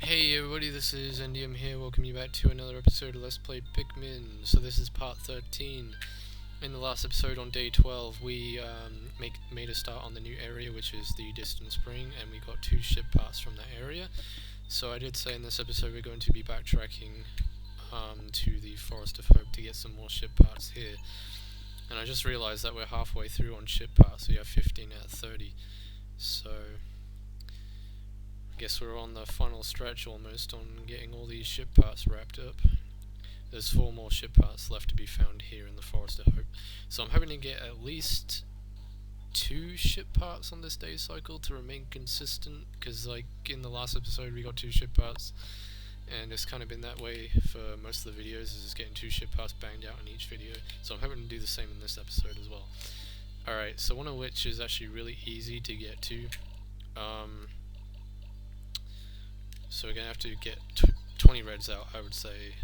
Hey everybody, this is NDM here, welcome you back to another episode of Let's Play Pikmin. So this is part 13. In the last episode on day 12 we made a start on the new area, which is the Distant Spring, and we got 2 ship parts from that area. So I did say in this episode we're going to be backtracking to the Forest of Hope to get some more ship parts here. And I just realised that we're halfway through on ship parts, we have 15 out of 30. So I guess we're on the final stretch almost on getting all these ship parts wrapped up. There's 4 more ship parts left to be found here in the Forest of Hope. So I'm hoping to get at least 2 ship parts on this day cycle to remain consistent, because like in the last episode we got 2 ship parts, and it's kind of been that way for most of the videos, is just getting 2 ship parts banged out in each video. So I'm hoping to do the same in this episode as well. Alright, so one of which is actually really easy to get to. So we're going to have to get 20 reds out, I would say,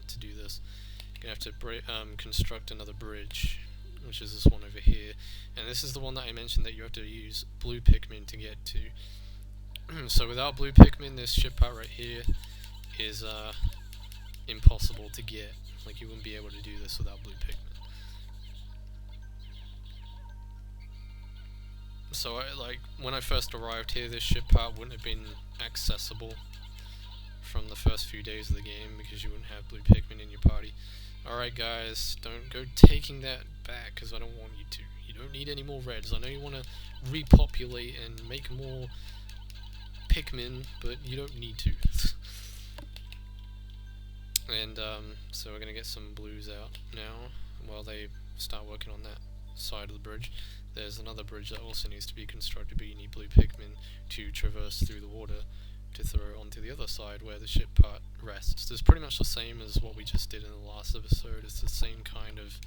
to do this. We're going to have to construct another bridge, which is this one over here. And this is the one that I mentioned that you have to use blue Pikmin to get to. So without blue Pikmin, this ship part right here is impossible to get. Like, you wouldn't be able to do this without blue Pikmin. So when I first arrived here, this ship part wouldn't have been accessible from the first few days of the game because you wouldn't have blue Pikmin in your party. Alright guys, don't go taking that back because I don't want you to. You don't need any more reds. I know you want to repopulate and make more Pikmin, but you don't need to. And so we're going to get some blues out now while they start working on that side of the bridge. There's another bridge that also needs to be constructed, but you need blue Pikmin to traverse through the water to throw onto the other side where the ship part rests. So it's pretty much the same as what we just did in the last episode. It's the same kind of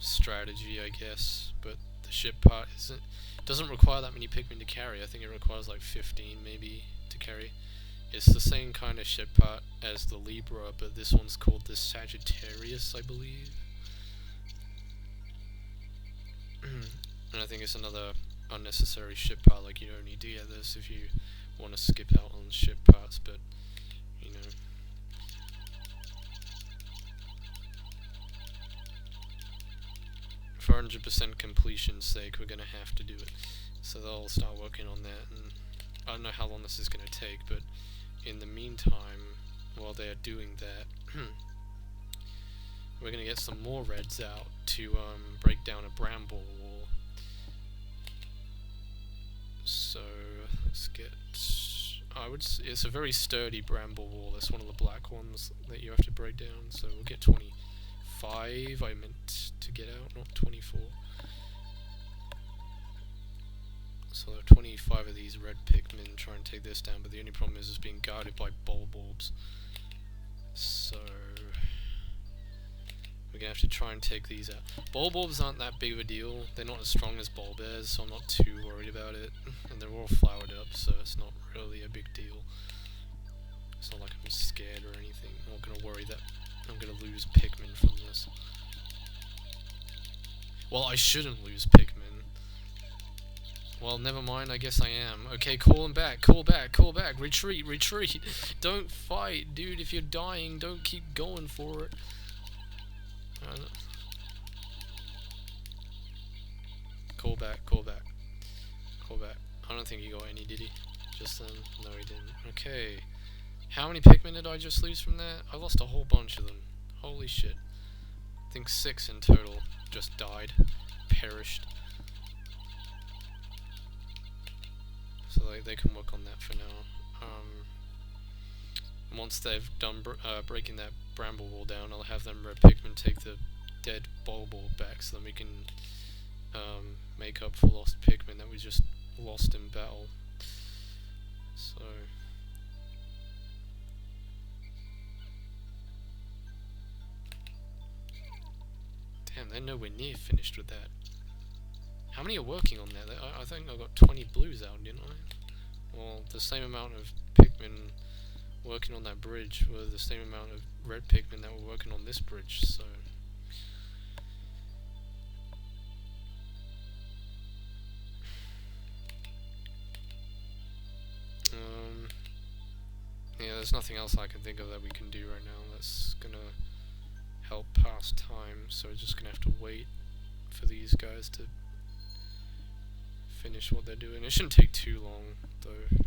strategy, I guess, but the ship part doesn't require that many Pikmin to carry. I think it requires like 15 maybe to carry. It's the same kind of ship part as the Libra, but this one's called the Sagittarius, I believe. And I think it's another unnecessary ship part. Like, you don't need to get this if you want to skip out on ship parts, but you know. For 100% completion's sake, we're going to have to do it. So they'll start working on that, and I don't know how long this is going to take, but in the meantime, while they're doing that, we're going to get some more reds out to break down a bramble wall. So let's get, it's a very sturdy bramble wall. That's one of the black ones that you have to break down. So we'll get 25. I meant to get out, not 24. So 25 of these red Pikmin try and take this down, but the only problem is it's being guarded by Bulborbs. So we're going to have to try and take these out. Bulborbs aren't that big of a deal. They're not as strong as Bulbears, so I'm not too worried about it. And they're all flowered up, so it's not really a big deal. It's not like I'm scared or anything. I'm not going to worry that I'm going to lose Pikmin from this. Well, I shouldn't lose Pikmin. Well, never mind, I guess I am. Okay, call him back, call back, call back. Retreat, retreat. Don't fight, dude. If you're dying, don't keep going for it. Call back, call back, call back. I don't think he got any, did he? Just then? No, he didn't. Okay. How many Pikmin did I just lose from that? I lost a whole bunch of them. Holy shit. I think 6 in total just died. Perished. So they can work on that for now. Once they've done breaking that bramble wall down, I'll have them red Pikmin take the dead Bulborb back, so then we can make up for lost Pikmin that we just lost in battle. So damn, they're nowhere near finished with that. How many are working on that? I think I got 20 blues out, didn't I? Well, the same amount of Pikmin working on that bridge were the same amount of red Pikmin that were working on this bridge, so there's nothing else I can think of that we can do right now that's gonna help pass time, so we're just gonna have to wait for these guys to finish what they're doing. It shouldn't take too long, though.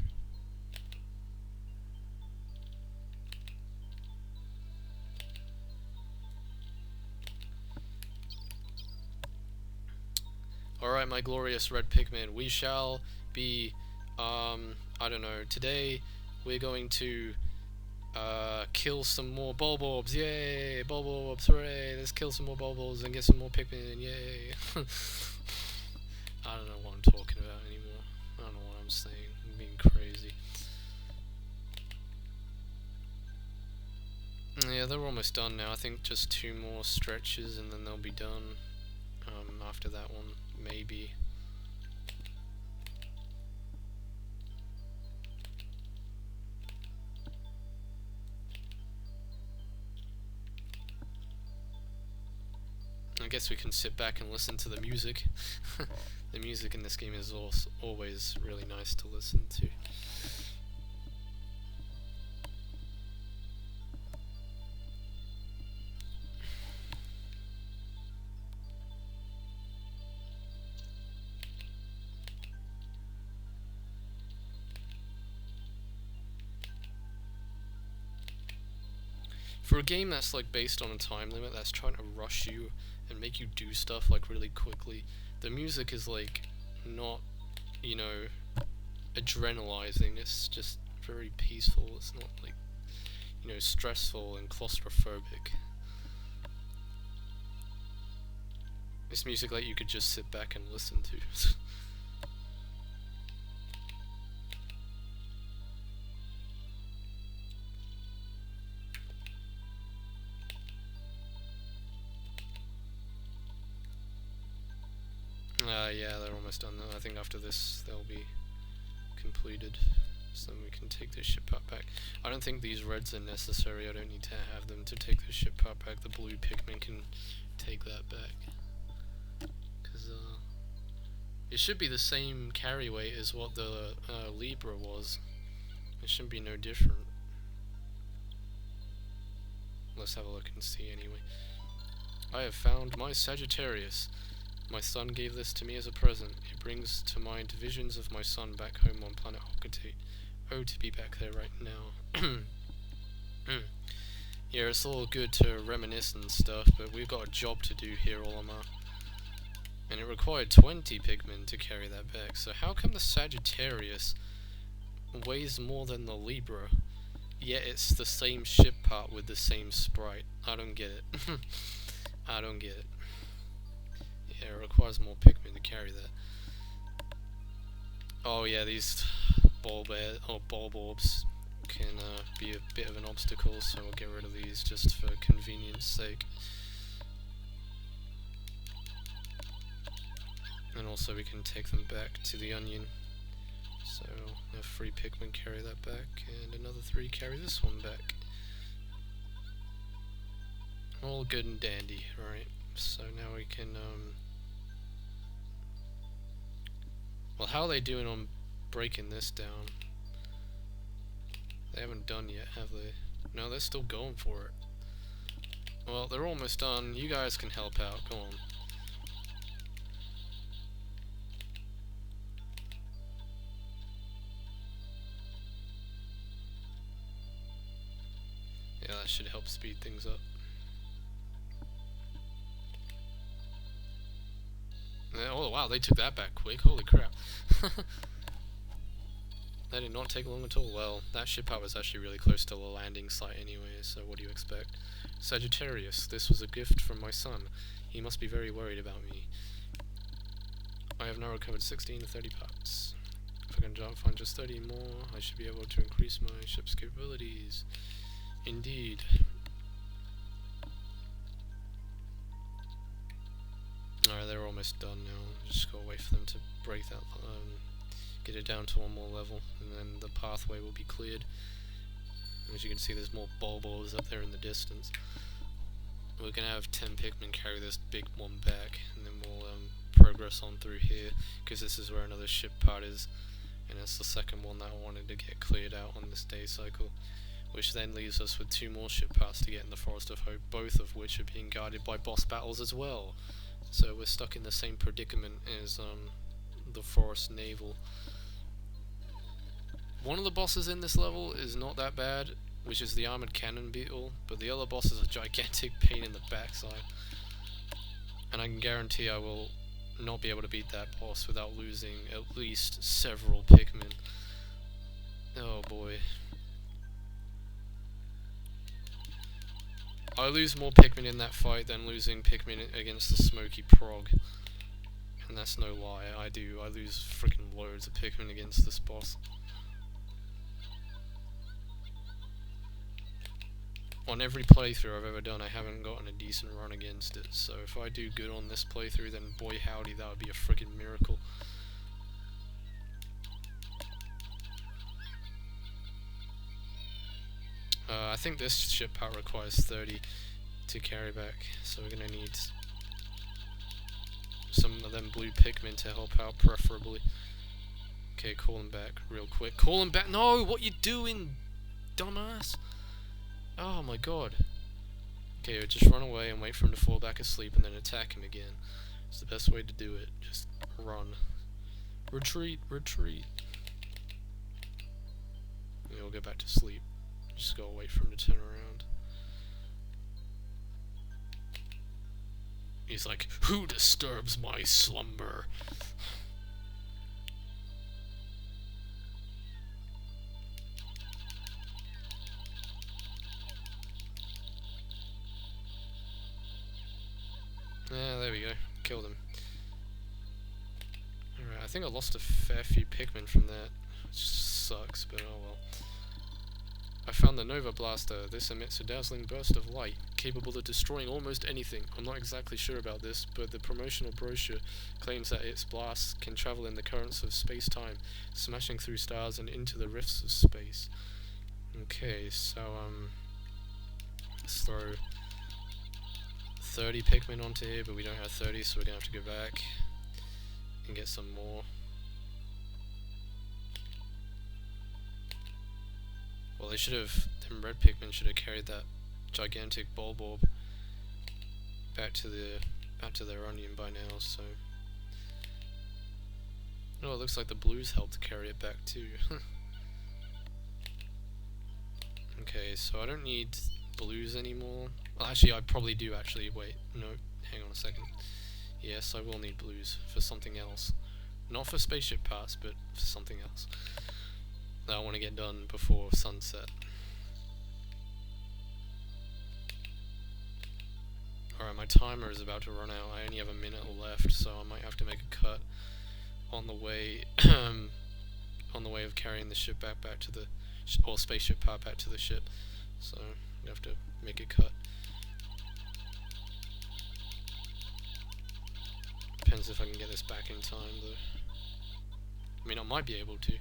Alright, my glorious red Pikmin, we shall be, I don't know, today we're going to, kill some more Bulborbs, yay! Bulborbs, hooray! Let's kill some more Bulborbs and get some more Pikmin, yay! I don't know what I'm talking about anymore. I don't know what I'm saying. I'm being crazy. Yeah, they're almost done now. I think just 2 more stretches and then they'll be done. After that one, maybe. I guess we can sit back and listen to the music. The music in this game is always really nice to listen to. For a game that's like based on a time limit, that's trying to rush you and make you do stuff like really quickly, the music is like not, you know, adrenalizing. It's just very peaceful. It's not like, you know, stressful and claustrophobic. It's music like you could just sit back and listen to. Yeah, they're almost done though. I think after this they'll be completed, so then we can take this ship part back. I don't think these reds are necessary. I don't need to have them to take the ship part back. The blue Pikmin can take that back, because it should be the same carry weight as what the Libra was. It shouldn't be no different. Let's have a look and see anyway. I have found my Sagittarius. My son gave this to me as a present. It brings to mind visions of my son back home on planet Hocate. Oh, to be back there right now. Yeah, it's all good to reminisce and stuff, but we've got a job to do here, Olimar. And it required 20 Pikmin to carry that back, so how come the Sagittarius weighs more than the Libra, yet it's the same ship part with the same sprite? I don't get it. I don't get it. Yeah, it requires more Pikmin to carry that. Oh yeah, these Bulborbs can be a bit of an obstacle, so we'll get rid of these just for convenience sake. And also we can take them back to the onion. So have 3 Pikmin carry that back, and another 3 carry this one back. All good and dandy, right? So now we can well, how are they doing on breaking this down? They haven't done yet, have they? No, they're still going for it. Well, they're almost done. You guys can help out. Go on. Yeah, that should help speed things up. Oh wow, they took that back quick. Holy crap. That did not take long at all. Well, that ship out was actually really close to the landing site anyway, so what do you expect? Sagittarius, this was a gift from my son. He must be very worried about me. I have now recovered 16 to 30 parts. If I can find just 30 more, I should be able to increase my ship's capabilities. Indeed. Alright, they're almost done now. Just gotta wait for them to break that, get it down to 1 more level, and then the pathway will be cleared. As you can see, there's more Bulborbs up there in the distance. We're gonna have 10 Pikmin carry this big one back, and then we'll progress on through here, because this is where another ship part is, and it's the second one that I wanted to get cleared out on this day cycle. which then leaves us with 2 more ship paths to get in the Forest of Hope, both of which are being guarded by boss battles as well. So we're stuck in the same predicament as the Forest Navel. One of the bosses in this level is not that bad, which is the Armored Cannon Beetle, but the other boss is a gigantic pain in the backside. And I can guarantee I will not be able to beat that boss without losing at least several Pikmin. Oh boy. I lose more Pikmin in that fight than losing Pikmin against the Smoky Prog. And that's no lie, I do. I lose freaking loads of Pikmin against this boss. On every playthrough I've ever done, I haven't gotten a decent run against it, so if I do good on this playthrough, then boy howdy, that would be a freaking miracle. I think this ship part requires 30 to carry back, so we're gonna need some of them blue Pikmin to help out, preferably. Okay, call him back real quick. Call him back! No! What you doing, dumbass? Oh my god. Okay, just run away and wait for him to fall back asleep and then attack him again. It's the best way to do it. Just run. Retreat, retreat. And he'll go back to sleep. Just gotta wait for him to turn around. He's like, who disturbs my slumber? Yeah, there we go. Killed him. Alright, I think I lost a fair few Pikmin from that. Which sucks, but oh well. I found the Nova Blaster. This emits a dazzling burst of light, capable of destroying almost anything. I'm not exactly sure about this, but the promotional brochure claims that its blasts can travel in the currents of space-time, smashing through stars and into the rifts of space. Okay, so let's throw 30 Pikmin onto here, but we don't have 30, so we're gonna have to go back and get some more. Well, they should have, them red Pikmin should have carried that gigantic Bulborb back to their onion by now, so. Oh, it looks like the blues helped carry it back too. Okay, so I don't need blues anymore. Well, actually, I probably do actually. Wait, no, hang on a second. Yes, I will need blues for something else. Not for spaceship parts, but for something else that I want to get done before sunset. Alright, my timer is about to run out. I only have a minute left, so I might have to make a cut on the way on the way of carrying the ship back to the or spaceship part back to the ship. So I have to make a cut. Depends if I can get this back in time, though. I mean, I might be able to.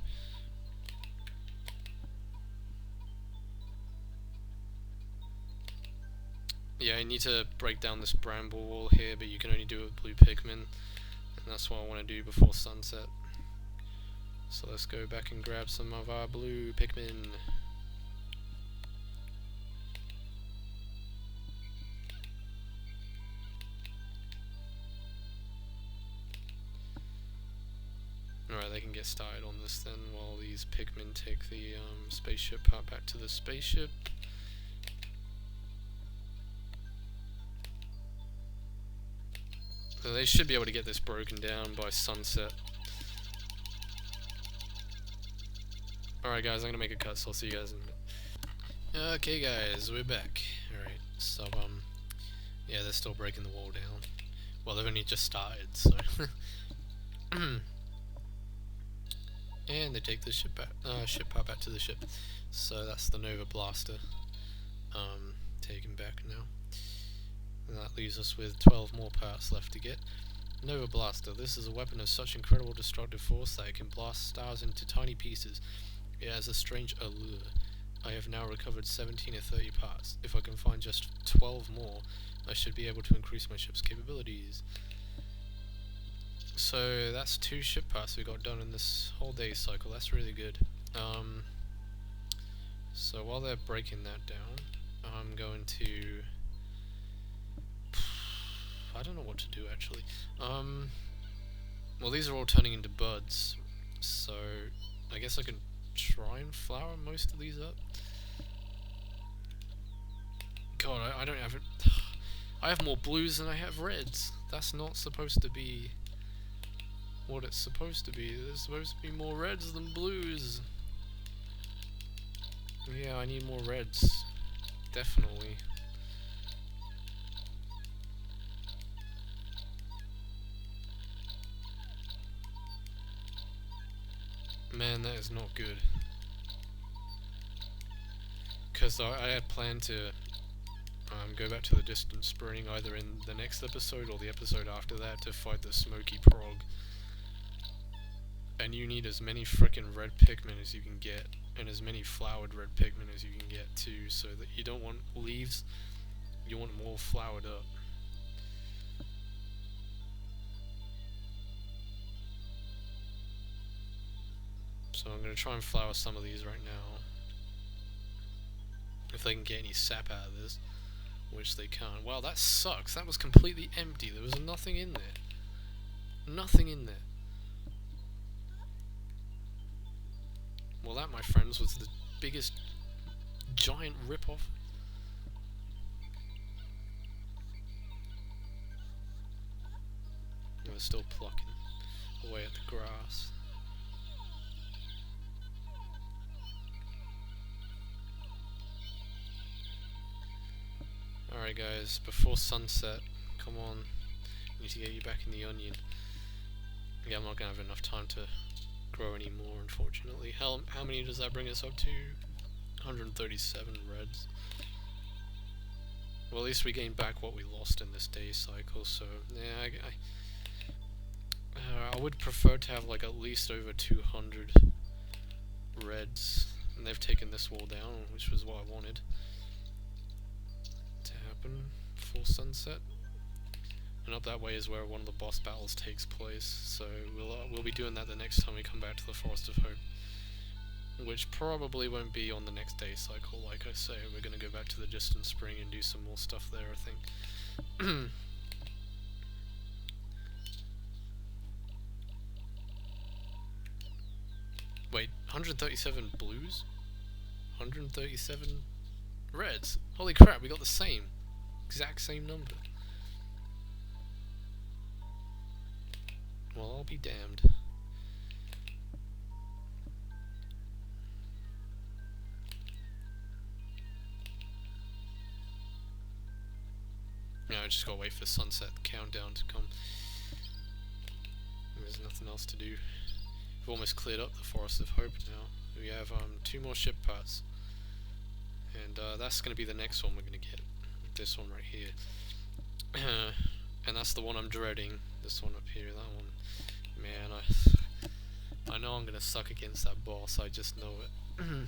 Yeah, I need to break down this bramble wall here, but you can only do it with blue Pikmin, and that's what I want to do before sunset. So let's go back and grab some of our blue Pikmin. Alright, they can get started on this then, while these Pikmin take the spaceship part back to the spaceship. So they should be able to get this broken down by sunset. Alright guys, I'm gonna make a cut, so I'll see you guys in a minute. Okay guys, we're back. Alright, so yeah, they're still breaking the wall down. Well, they've only just started, so and they take the ship part back to the ship. So that's the Nova Blaster taken back now. And that leaves us with 12 more parts left to get. Nova Blaster. This is a weapon of such incredible destructive force that it can blast stars into tiny pieces. It has a strange allure. I have now recovered 17 or 30 parts. If I can find just 12 more, I should be able to increase my ship's capabilities. So that's 2 ship parts we got done in this whole day cycle. That's really good. So while they're breaking that down, I'm going to... I don't know what to do actually. Well, these are all turning into buds, so I guess I can try and flower most of these up. God, I don't have it. I have more blues than I have reds. That's not supposed to be what it's supposed to be. There's supposed to be more reds than blues. Yeah, I need more reds. Definitely. Man, that is not good. Because I had planned to go back to the distant spring either in the next episode or the episode after that to fight the smoky prog. And you need as many frickin' red Pikmin as you can get, and as many flowered red Pikmin as you can get too, so that you don't want leaves, you want them all flowered up. So I'm going to try and flower some of these right now. If they can get any sap out of this, which they can't. Wow, that sucks. That was completely empty. There was nothing in there. Nothing in there. Well, that, my friends, was the biggest giant rip-off. We're still plucking away at the grass. Alright guys, before sunset, come on, I need to get you back in the onion. Yeah, I'm not gonna have enough time to grow any more, unfortunately. How many does that bring us up to? 137 reds. Well, at least we gained back what we lost in this day cycle, so yeah, I would prefer to have like at least over 200 reds, and they've taken this wall down, which was what I wanted to happen before sunset. And up that way is where one of the boss battles takes place, so we'll be doing that the next time we come back to the Forest of Hope, which probably won't be on the next day cycle. Like I say, we're going to go back to the distant spring and do some more stuff there, I think. Wait, 137 blues? 137 reds? Holy crap, we got the same. Exact same number. Well, I'll be damned. No, I just gotta wait for sunset countdown to come. There's nothing else to do. We've almost cleared up the Forest of Hope now. We have 2 more ship parts. And that's gonna be the next one we're gonna get. This one right here. And that's the one I'm dreading. This one up here, that one. Man, I know I'm gonna suck against that boss, I just know it.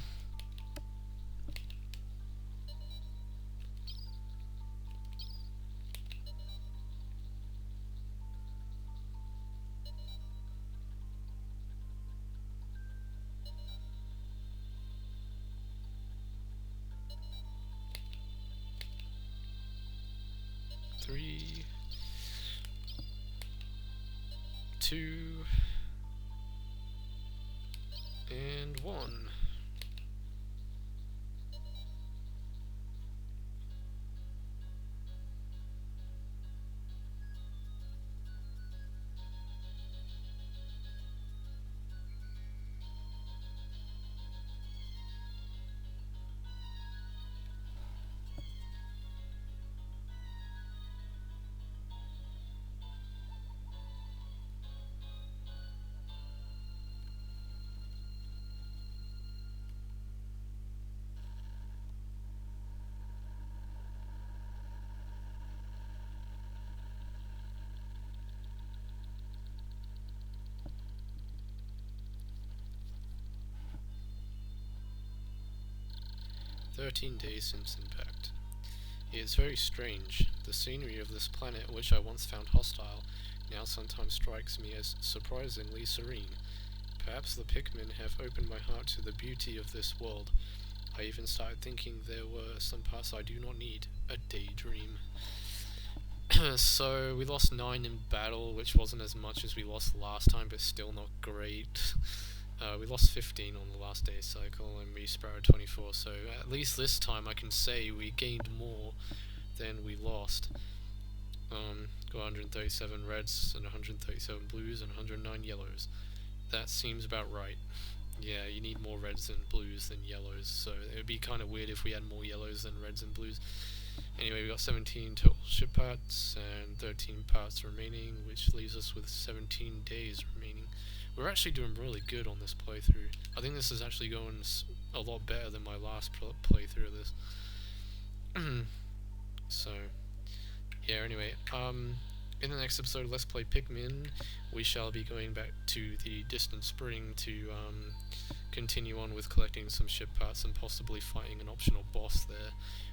3, 2, and 1. "13 days since impact. It is very strange. The scenery of this planet, which I once found hostile, now sometimes strikes me as surprisingly serene. Perhaps the Pikmin have opened my heart to the beauty of this world. I even started thinking there were some parts I do not need. A daydream. So we lost 9 in battle, which wasn't as much as we lost last time, but still not great. We lost 15 on the last day cycle, and we sprouted 24, so at least this time I can say we gained more than we lost. Got 137 reds, and 137 blues, and 109 yellows. That seems about right. Yeah, you need more reds and blues than yellows, so it would be kind of weird if we had more yellows than reds and blues. Anyway, we got 17 total ship parts and 13 parts remaining, which leaves us with 17 days remaining. We're actually doing really good on this playthrough. I think this is actually going a lot better than my last playthrough of this. So, yeah, anyway, in the next episode of Let's Play Pikmin, we shall be going back to the distant spring to continue on with collecting some ship parts and possibly fighting an optional boss there,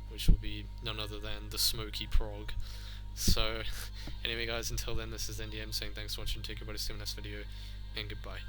which will be none other than the Smoky Prog. So, anyway guys, until then, this is NDM saying thanks for watching, take care, see you in the next video, and goodbye.